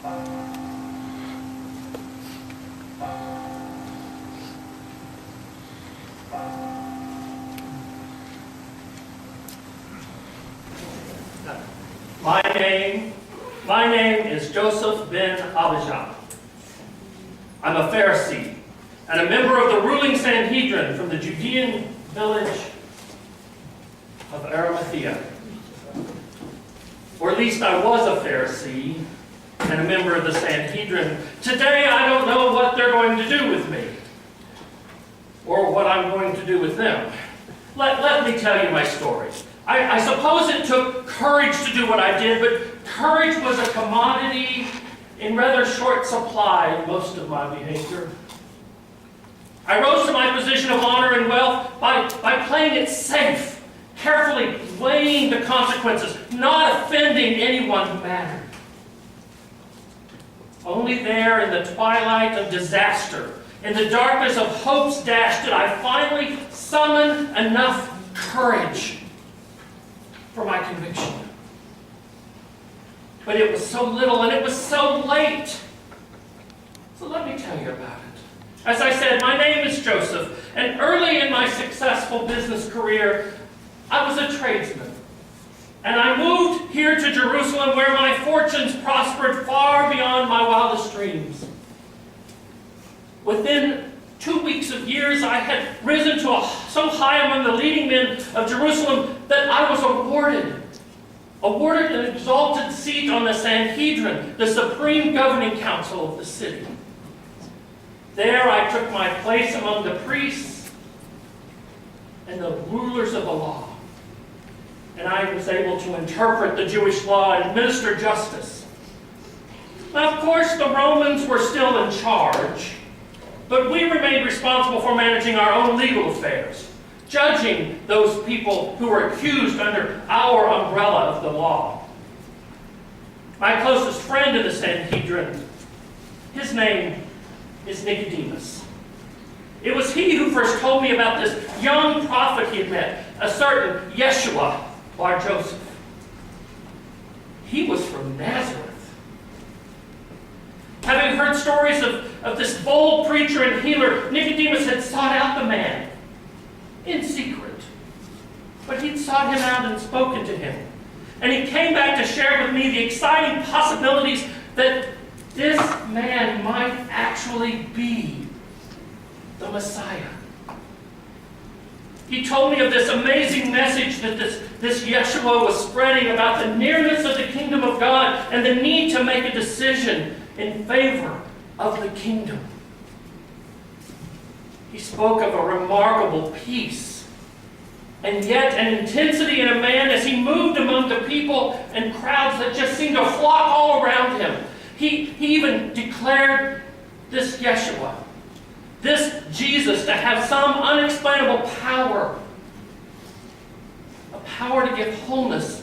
My name is Joseph ben Abijah. I'm a Pharisee and a member of the ruling Sanhedrin from the Judean village of Arimathea. Or at least I was a Pharisee and a member of the Sanhedrin. Today I don't know what they're going to do with me or what I'm going to do with them. Let me tell you my story. I suppose it took courage to do what I did, but courage was a commodity in rather short supply in most of my behavior. I rose to my position of honor and wealth by playing it safe, carefully weighing the consequences, not offending anyone who mattered. Only there in the twilight of disaster, in the darkness of hope's dash, did I finally summon enough courage for my conviction. But it was so little and it was so late. So let me tell you about it. As I said, my name is Joseph, and early in my successful business career, I was a tradesman. And I moved here to Jerusalem where my fortunes prospered far beyond my wildest dreams. Within 2 weeks of years, I had risen to so high among the leading men of Jerusalem that I was awarded an exalted seat on the Sanhedrin, the supreme governing council of the city. There I took my place among the priests and the rulers of the law. And I was able to interpret the Jewish law and administer justice. Now, of course, the Romans were still in charge, but we remained responsible for managing our own legal affairs, judging those people who were accused under our umbrella of the law. My closest friend in the Sanhedrin, his name is Nicodemus. It was he who first told me about this young prophet he had met, a certain Yeshua, Bar Joseph. He was from Nazareth. Having heard stories of this bold preacher and healer, Nicodemus had sought out the man in secret. But he'd sought him out and spoken to him. And he came back to share with me the exciting possibilities that this man might actually be the Messiah. He told me of this amazing message that this Yeshua was spreading about the nearness of the kingdom of God and the need to make a decision in favor of the kingdom. He spoke of a remarkable peace and yet an intensity in a man as he moved among the people and crowds that just seemed to flock all around him. He even declared this Yeshua, this Jesus, to have some unexplainable power, a power to give wholeness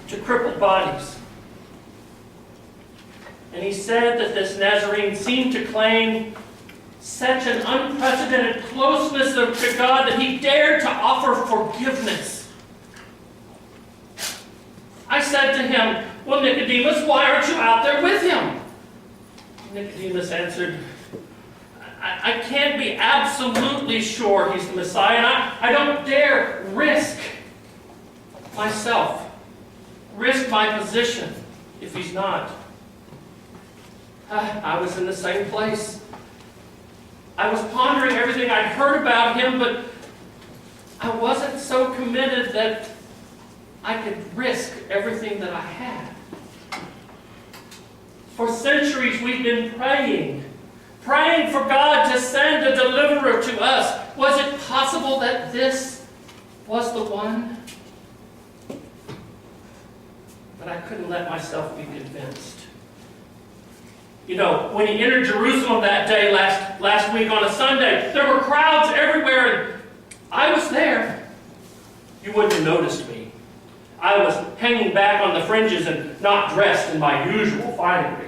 to crippled bodies. And he said that this Nazarene seemed to claim such an unprecedented closeness to God that he dared to offer forgiveness. I said to him, "Well, Nicodemus, why aren't you out there with him?" Nicodemus answered, I can't be absolutely sure he's the Messiah, and I don't dare risk myself, risk my position if he's not. I was in the same place. I was pondering everything I'd heard about him, but I wasn't so committed that I could risk everything that I had. For centuries we've been praying for God to send a deliverer to us. Was it possible that this was the one? But I couldn't let myself be convinced. You know, when he entered Jerusalem that day last week on a Sunday, there were crowds everywhere, and I was there. You wouldn't have noticed me. I was hanging back on the fringes and not dressed in my usual finery.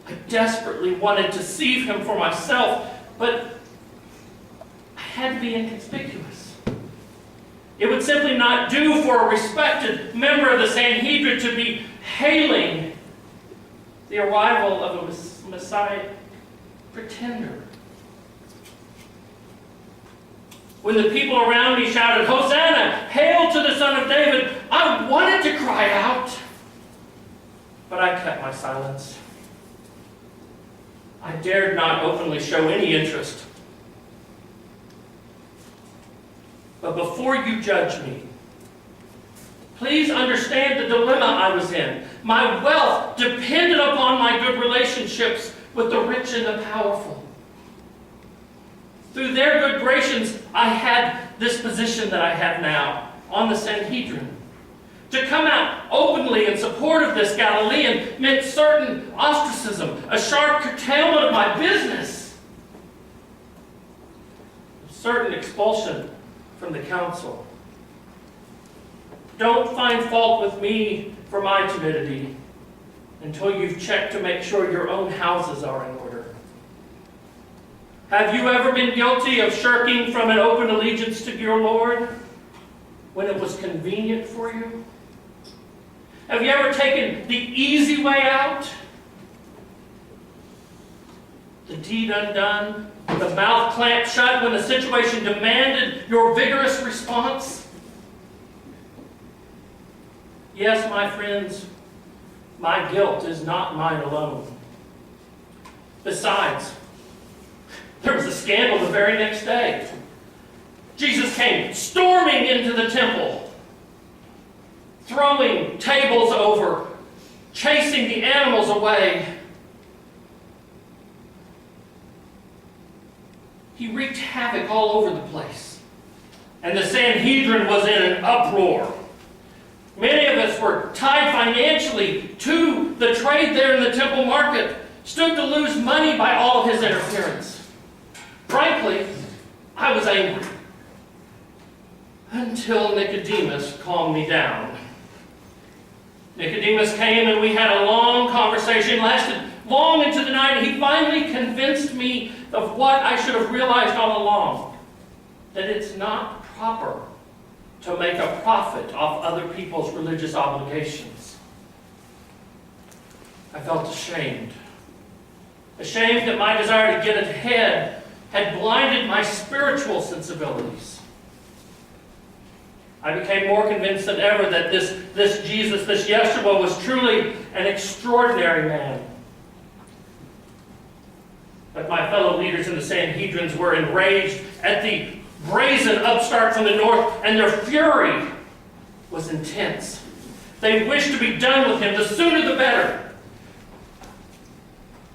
I desperately wanted to see him for myself, but I had to be inconspicuous. It would simply not do for a respected member of the Sanhedrin to be hailing the arrival of a Messiah pretender. When the people around me shouted, "Hosanna! Hail to the Son of David!" I wanted to cry out, but I kept my silence. I dared not openly show any interest. But before you judge me, please understand the dilemma I was in. My wealth depended upon my good relationships with the rich and the powerful. Through their good graces, I had this position that I have now on the Sanhedrin. To come out openly in support of this Galilean meant certain ostracism, a sharp curtailment of my business, certain expulsion from the council. Don't find fault with me for my timidity until you've checked to make sure your own houses are in order. Have you ever been guilty of shirking from an open allegiance to your Lord when it was convenient for you? Have you ever taken the easy way out? The deed undone, the mouth clamped shut when the situation demanded your vigorous response? Yes, my friends, my guilt is not mine alone. Besides, there was a scandal the very next day. Jesus came storming into the temple, throwing tables over, chasing the animals away. He wreaked havoc all over the place. And the Sanhedrin was in an uproar. Many of us were tied financially to the trade there in the temple market, stood to lose money by all of his interference. Frankly, I was angry. Until Nicodemus calmed me down. Nicodemus came and we had a long conversation, lasted long into the night, and he finally convinced me of what I should have realized all along, that it's not proper to make a profit off other people's religious obligations. I felt ashamed. Ashamed that my desire to get ahead had blinded my spiritual sensibilities. I became more convinced than ever that this Jesus, this Yeshua, was truly an extraordinary man. But my fellow leaders in the Sanhedrins were enraged at the brazen upstart from the north, and their fury was intense. They wished to be done with him, the sooner the better.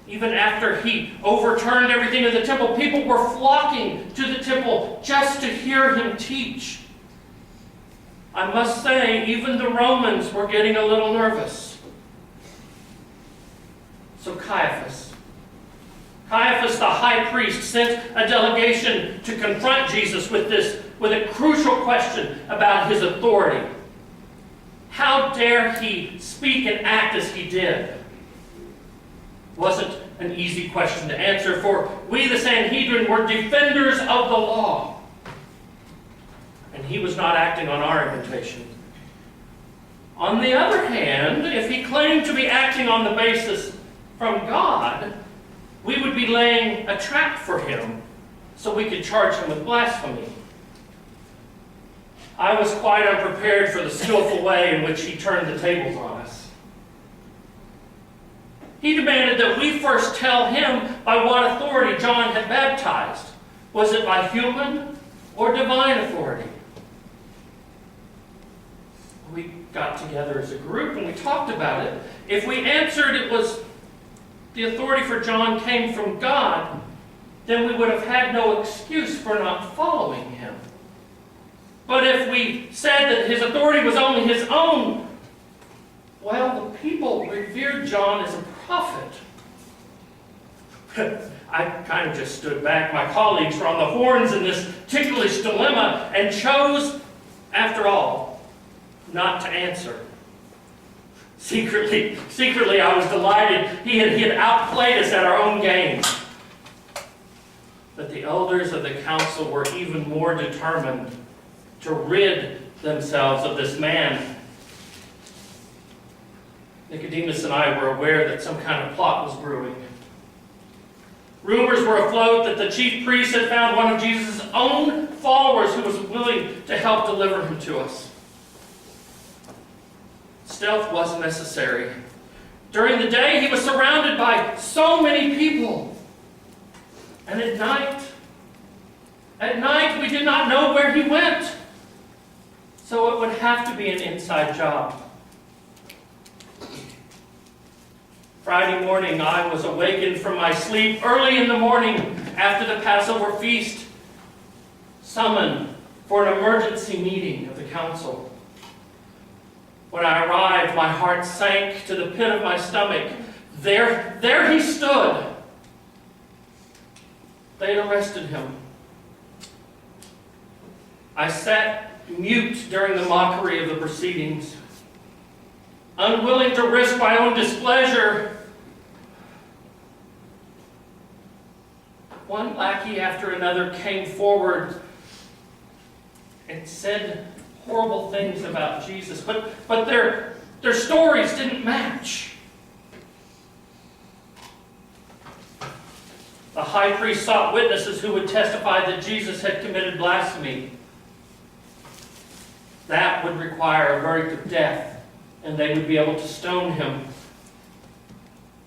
Even after he overturned everything in the temple, people were flocking to the temple just to hear him teach. I must say, even the Romans were getting a little nervous. So Caiaphas, the high priest, sent a delegation to confront Jesus with a crucial question about his authority. How dare he speak and act as he did? Wasn't an easy question to answer, for we, the Sanhedrin, were defenders of the law. And he was not acting on our invitation. On the other hand, if he claimed to be acting on the basis from God, we would be laying a trap for him so we could charge him with blasphemy. I was quite unprepared for the skillful way in which he turned the tables on us. He demanded that we first tell him by what authority John had baptized. Was it by human or divine authority? We got together as a group and we talked about it. If we answered it was the authority for John came from God, then we would have had no excuse for not following him. But if we said that his authority was only his own, well, the people revered John as a prophet. I kind of just stood back. My colleagues were on the horns in this ticklish dilemma and chose, after all, not to answer. Secretly, I was delighted he had outplayed us at our own game. But the elders of the council were even more determined to rid themselves of this man. Nicodemus and I were aware that some kind of plot was brewing. Rumors were afloat that the chief priest had found one of Jesus' own followers who was willing to help deliver him to us. Stealth wasn't necessary. During the day, he was surrounded by so many people. And at night, we did not know where he went. So it would have to be an inside job. Friday morning, I was awakened from my sleep early in the morning after the Passover feast, summoned for an emergency meeting of the council. When I arrived, my heart sank to the pit of my stomach. There he stood. They had arrested him. I sat mute during the mockery of the proceedings, unwilling to risk my own displeasure. One lackey after another came forward and said horrible things about Jesus, but their stories didn't match. The high priest sought witnesses who would testify that Jesus had committed blasphemy. That would require a verdict of death, and they would be able to stone him.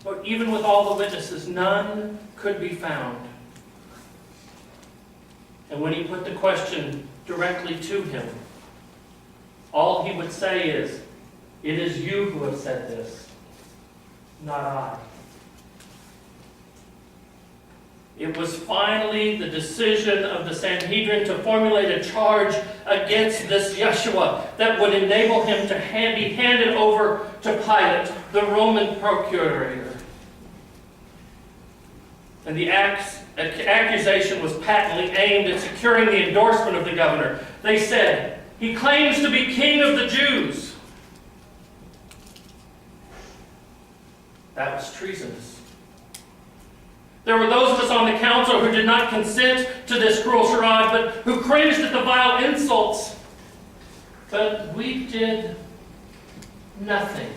But even with all the witnesses, none could be found. And when he put the question directly to him, all he would say is, "It is you who have said this, not I." It was finally the decision of the Sanhedrin to formulate a charge against this Yeshua that would enable him to be handed over to Pilate, the Roman procurator. And the accusation was patently aimed at securing the endorsement of the governor. They said, "He claims to be king of the Jews." That was treasonous. There were those of us on the council who did not consent to this cruel charade, but who cringed at the vile insults. But we did nothing.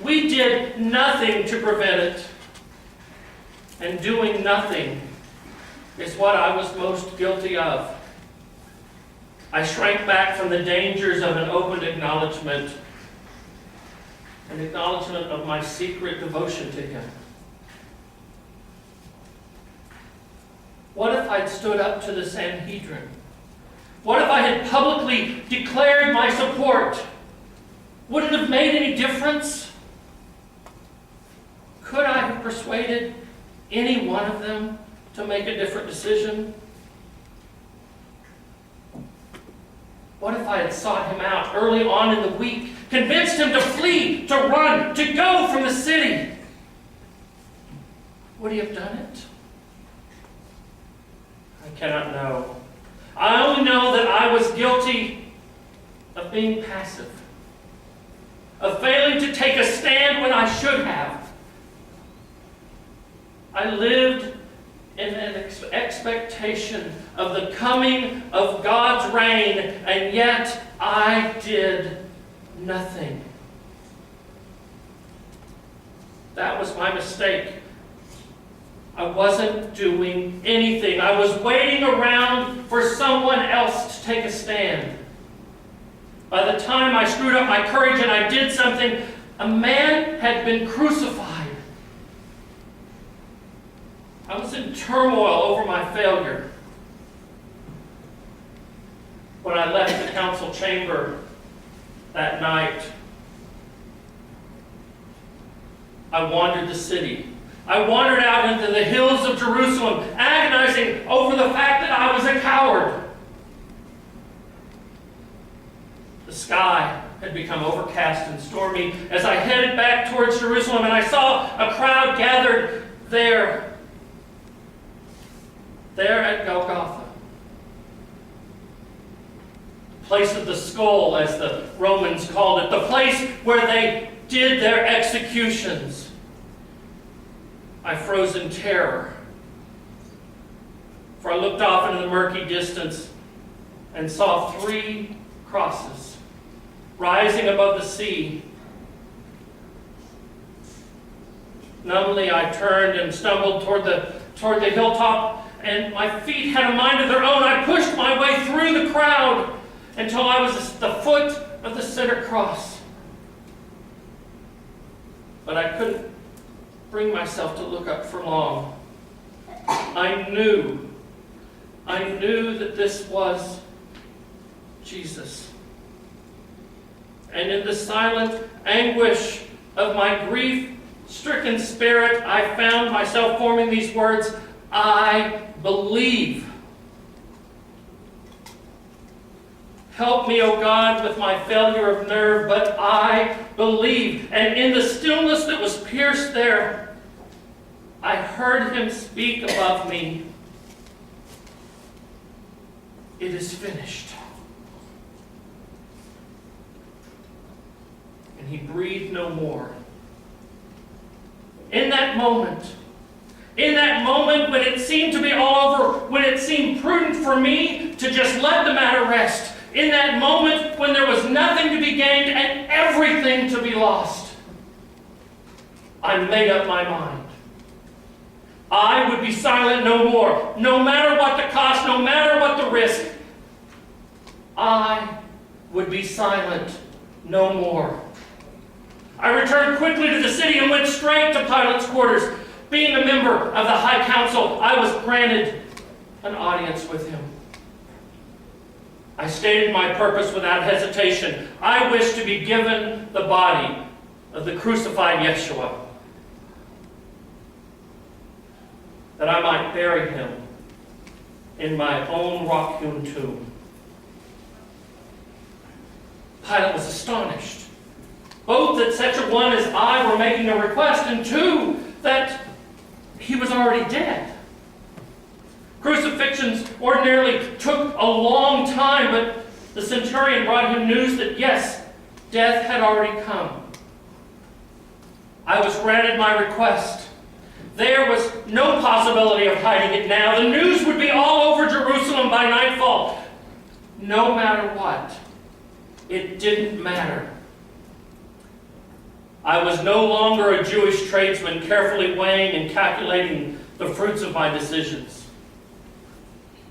We did nothing to prevent it. And doing nothing is what I was most guilty of. I shrank back from the dangers of an open acknowledgement, an acknowledgement of my secret devotion to him. What if I'd stood up to the Sanhedrin? What if I had publicly declared my support? Would it have made any difference? Could I have persuaded any one of them to make a different decision? What if I had sought him out early on in the week, convinced him to flee, to run, to go from the city? Would he have done it? I cannot know. I only know that I was guilty of being passive, of failing to take a stand when I should have. I lived in an expectation of the coming of God's reign, and yet I did nothing. That was my mistake. I wasn't doing anything. I was waiting around for someone else to take a stand. By the time I screwed up my courage and I did something, a man had been crucified. I was in turmoil over my failure. When I left the council chamber that night, I wandered the city. I wandered out into the hills of Jerusalem, agonizing over the fact that I was a coward. The sky had become overcast and stormy as I headed back towards Jerusalem, and I saw a crowd gathered there at Golgotha, the place of the skull, as the Romans called it, the place where they did their executions. I froze in terror, for I looked off into the murky distance and saw 3 crosses rising above the sea, Numbly, I turned and stumbled toward the hilltop, and my feet had a mind of their own. I pushed my way through the crowd until I was at the foot of the center cross. But I couldn't bring myself to look up for long. I knew that this was Jesus. And in the silent anguish of my grief-stricken spirit, I found myself forming these words, I believe. Help me, O God, with my failure of nerve, but I believe. And in the stillness that was pierced there, I heard him speak above me. It is finished. And he breathed no more. In that moment when it seemed to be all over, when it seemed prudent for me to just let the matter rest, in that moment when there was nothing to be gained and everything to be lost, I made up my mind. I would be silent no more, no matter what the cost, no matter what the risk. I would be silent no more. I returned quickly to the city and went straight to Pilate's quarters. Being a member of the High Council, I was granted an audience with him. I stated my purpose without hesitation. I wished to be given the body of the crucified Yeshua, that I might bury him in my own rock-hewn tomb. Pilate was astonished, both that such a one as I were making a request, and two, that he was already dead. Crucifixions ordinarily took a long time, but the centurion brought him news that, yes, death had already come. I was granted my request. There was no possibility of hiding it now. The news would be all over Jerusalem by nightfall. No matter what, it didn't matter. I was no longer a Jewish tradesman carefully weighing and calculating the fruits of my decisions.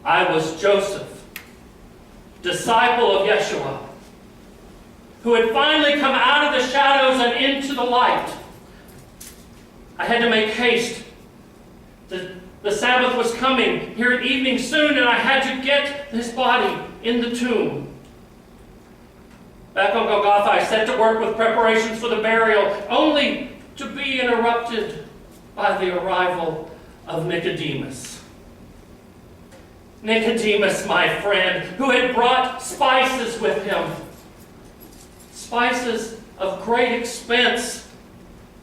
I was Joseph, disciple of Yeshua, who had finally come out of the shadows and into the light. I had to make haste. The Sabbath was coming here at evening soon, and I had to get his body in the tomb. Back on Golgotha, I set to work with preparations for the burial, only to be interrupted by the arrival of Nicodemus. Nicodemus, my friend, who had brought spices with him. Spices of great expense,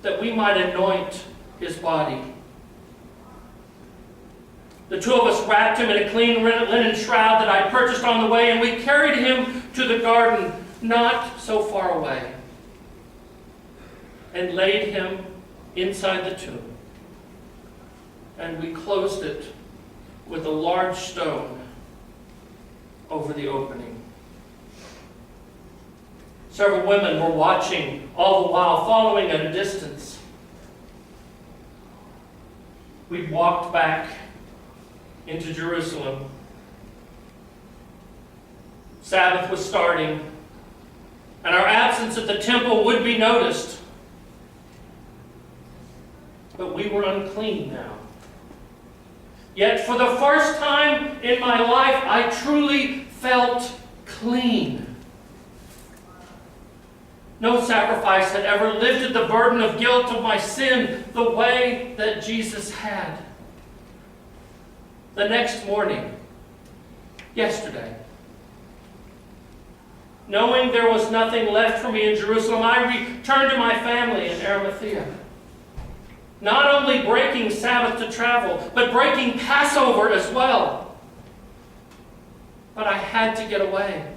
that we might anoint his body. The two of us wrapped him in a clean linen shroud that I purchased on the way, and we carried him to the garden not so far away, and laid him inside the tomb. And we closed it with a large stone over the opening. Several women were watching all the while, following at a distance. We walked back into Jerusalem. Sabbath was starting, and our absence at the temple would be noticed. But we were unclean now. Yet for the first time in my life, I truly felt clean. No sacrifice had ever lifted the burden of guilt of my sin the way that Jesus had. The next morning, yesterday, knowing there was nothing left for me in Jerusalem, I returned to my family in Arimathea. Not only breaking Sabbath to travel, but breaking Passover as well. But I had to get away.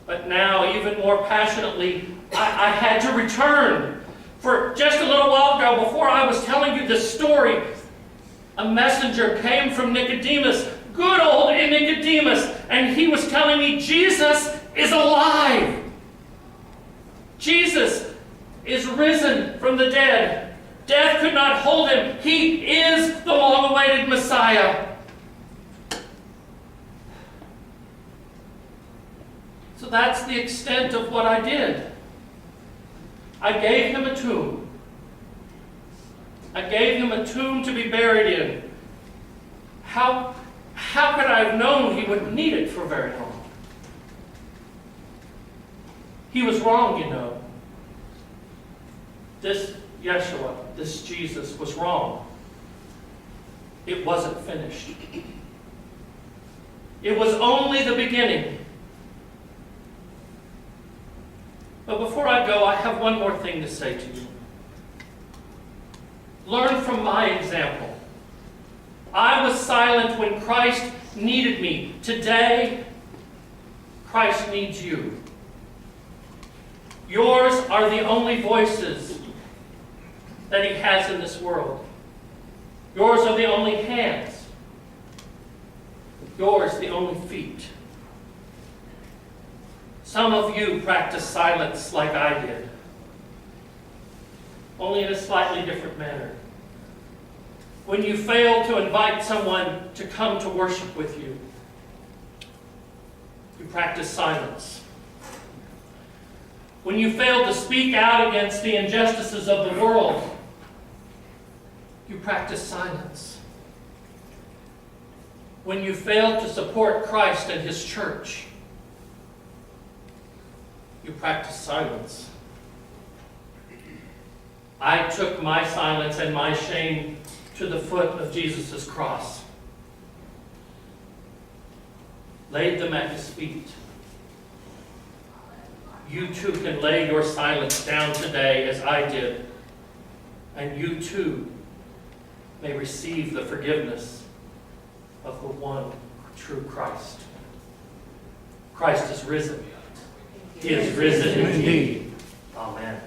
But now, even more passionately, I had to return. For just a little while ago, before I was telling you this story, a messenger came from Nicodemus, good old Nicodemus, and he was telling me Jesus is alive. Jesus is risen from the dead. Death could not hold him. He is the long-awaited Messiah. So that's the extent of what I did. I gave him a tomb. I gave him a tomb to be buried in. How could I have known he wouldn't need it for very long? He was wrong, you know. This Yeshua, this Jesus, was wrong. It wasn't finished. It was only the beginning. But before I go, I have one more thing to say to you. Learn from my example. I was silent when Christ needed me. Today, Christ needs you. Yours are the only voices that he has in this world. Yours are the only hands. Yours the only feet. Some of you practice silence like I did, only in a slightly different manner. When you fail to invite someone to come to worship with you, you practice silence. When you fail to speak out against the injustices of the world, you practice silence. When you fail to support Christ and his church, you practice silence. I took my silence and my shame to the foot of Jesus' cross, laid them at his feet. You too can lay your silence down today as I did, and you too may receive the forgiveness of the one true Christ. Christ is risen. He is risen indeed. Amen.